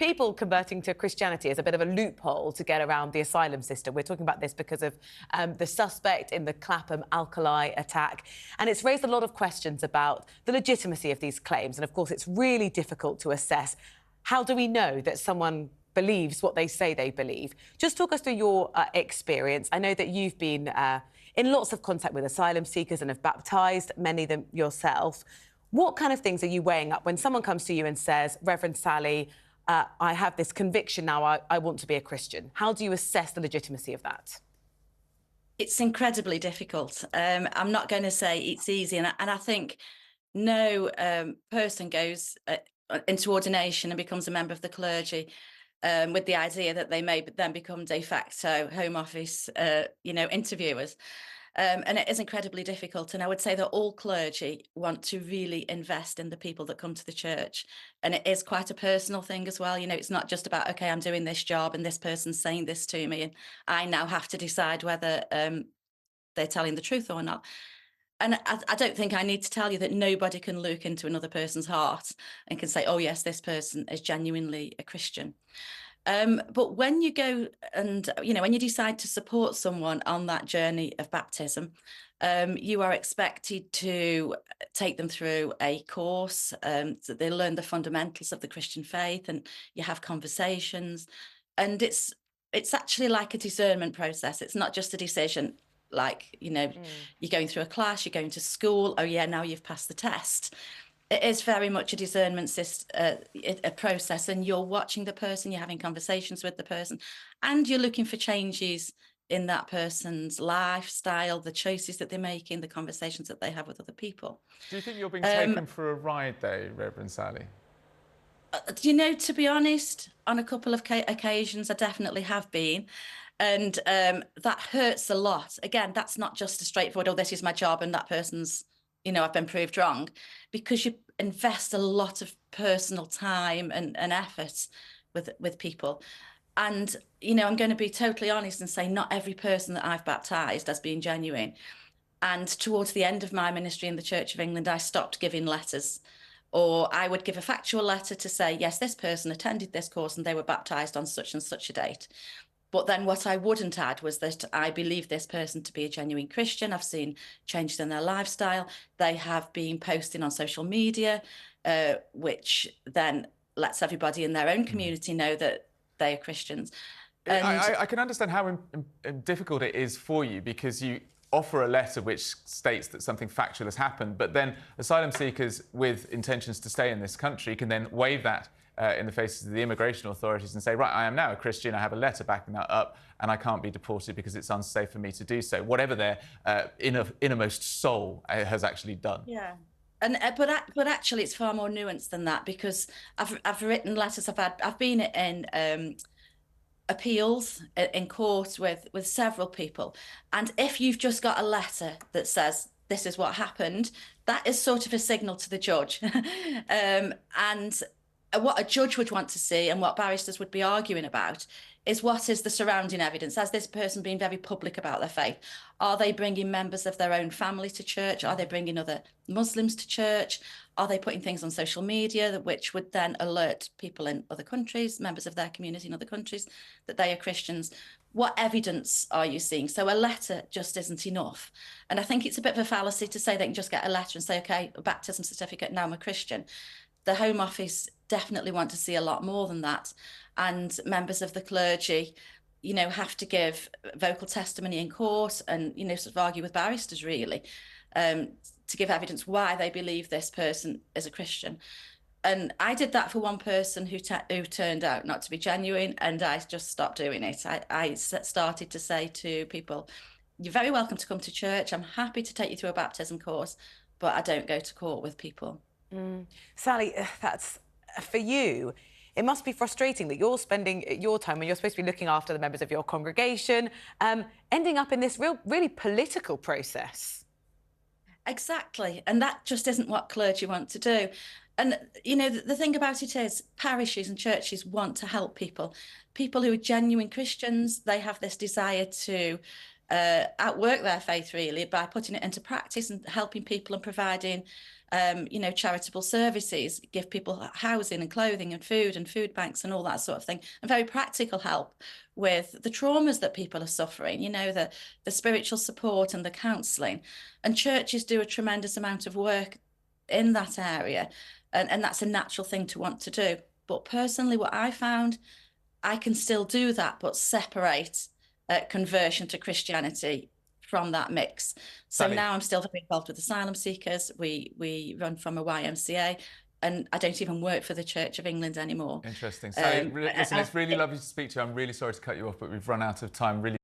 people converting to Christianity is a bit of a loophole to get around the asylum system. We're talking about this because of the suspect in the Clapham Alkali attack. And it's raised a lot of questions about the legitimacy of these claims. And, of course, it's really difficult to assess. How do we know that someone believes what they say they believe? Just talk us through your experience. I know that you've been in lots of contact with asylum seekers and have baptised many of them yourself. What kind of things are you weighing up when someone comes to you and says, Reverend Sally, I have this conviction now, I want to be a Christian? How do you assess the legitimacy of that? It's incredibly difficult. I'm not going to say it's easy. And I think no person goes into ordination and becomes a member of the clergy with the idea that they may then become de facto Home Office, interviewers. And it is incredibly difficult. And I would say that all clergy want to really invest in the people that come to the church. And it is quite a personal thing as well. You know, it's not just about, OK, I'm doing this job and this person's saying this to me, and I now have to decide whether they're telling the truth or not. And I don't think I need to tell you that nobody can look into another person's heart and can say, oh, yes, this person is genuinely a Christian. But when you go and, when you decide to support someone on that journey of baptism, you are expected to take them through a course, so they learn the fundamentals of the Christian faith, and you have conversations. And it's actually like a discernment process. It's not just a decision. Like, you're going through a class, you're going to school, oh yeah, now you've passed the test. It is very much a discernment a process, and you're watching the person, you're having conversations with the person, and you're looking for changes in that person's lifestyle, the choices that they're making, the conversations that they have with other people. Do you think you're being taken for a ride though, Reverend Sally? To be honest, on a couple of occasions, I definitely have been. And that hurts a lot. Again, that's not just a straightforward, oh, this is my job and that person's, I've been proved wrong, because you invest a lot of personal time and effort with people. And, I'm going to be totally honest and say not every person that I've baptised has been genuine. And towards the end of my ministry in the Church of England, I stopped giving letters. Or I would give a factual letter to say, yes, this person attended this course and they were baptised on such and such a date. But then what I wouldn't add was that I believe this person to be a genuine Christian. I've seen changes in their lifestyle. They have been posting on social media, which then lets everybody in their own community know that they are Christians. And I can understand how difficult it is for you, because you offer a letter which states that something factual has happened, but then asylum seekers with intentions to stay in this country can then waive that in the faces of the immigration authorities and say, right, I am now a Christian, I have a letter backing that up, and I can't be deported because it's unsafe for me to do so, whatever their innermost soul has actually done. Yeah. And but actually it's far more nuanced than that, because I've written letters, I've been in appeals in court with several people, and if you've just got a letter that says this is what happened, that is sort of a signal to the judge. And what a judge would want to see, and what barristers would be arguing about, is what is the surrounding evidence. Has this person been very public about their faith? Are they bringing members of their own family to church? Are they bringing other Muslims to church? Are they putting things on social media which would then alert people in other countries, members of their community in other countries, that they are Christians? What evidence are you seeing? So a letter just isn't enough. And I think it's a bit of a fallacy to say they can just get a letter and say, OK, a baptism certificate, now I'm a Christian. The Home Office definitely want to see a lot more than that. And members of the clergy, have to give vocal testimony in court and, sort of argue with barristers, really, to give evidence why they believe this person is a Christian. And I did that for one person who turned out not to be genuine, and I just stopped doing it. I started to say to people, you're very welcome to come to church. I'm happy to take you through a baptism course, but I don't go to court with people. Sally, that's for you. It must be frustrating that you're spending your time when you're supposed to be looking after the members of your congregation, ending up in this really political process. Exactly. And that just isn't what clergy want to do. And, the thing about it is parishes and churches want to help people. People who are genuine Christians, they have this desire to outwork their faith really by putting it into practice and helping people and providing charitable services, give people housing and clothing and food banks and all that sort of thing, and very practical help with the traumas that people are suffering, the spiritual support and the counselling. And churches do a tremendous amount of work in that area, and that's a natural thing to want to do. But personally, what I found, I can still do that, but separate conversion to Christianity from that mix. So Sally. now I'm still very involved with asylum seekers. We run from a YMCA, and I don't even work for the Church of England anymore. Interesting. Sally, listen, it's really lovely to speak to you. I'm really sorry to cut you off, but we've run out of time. Really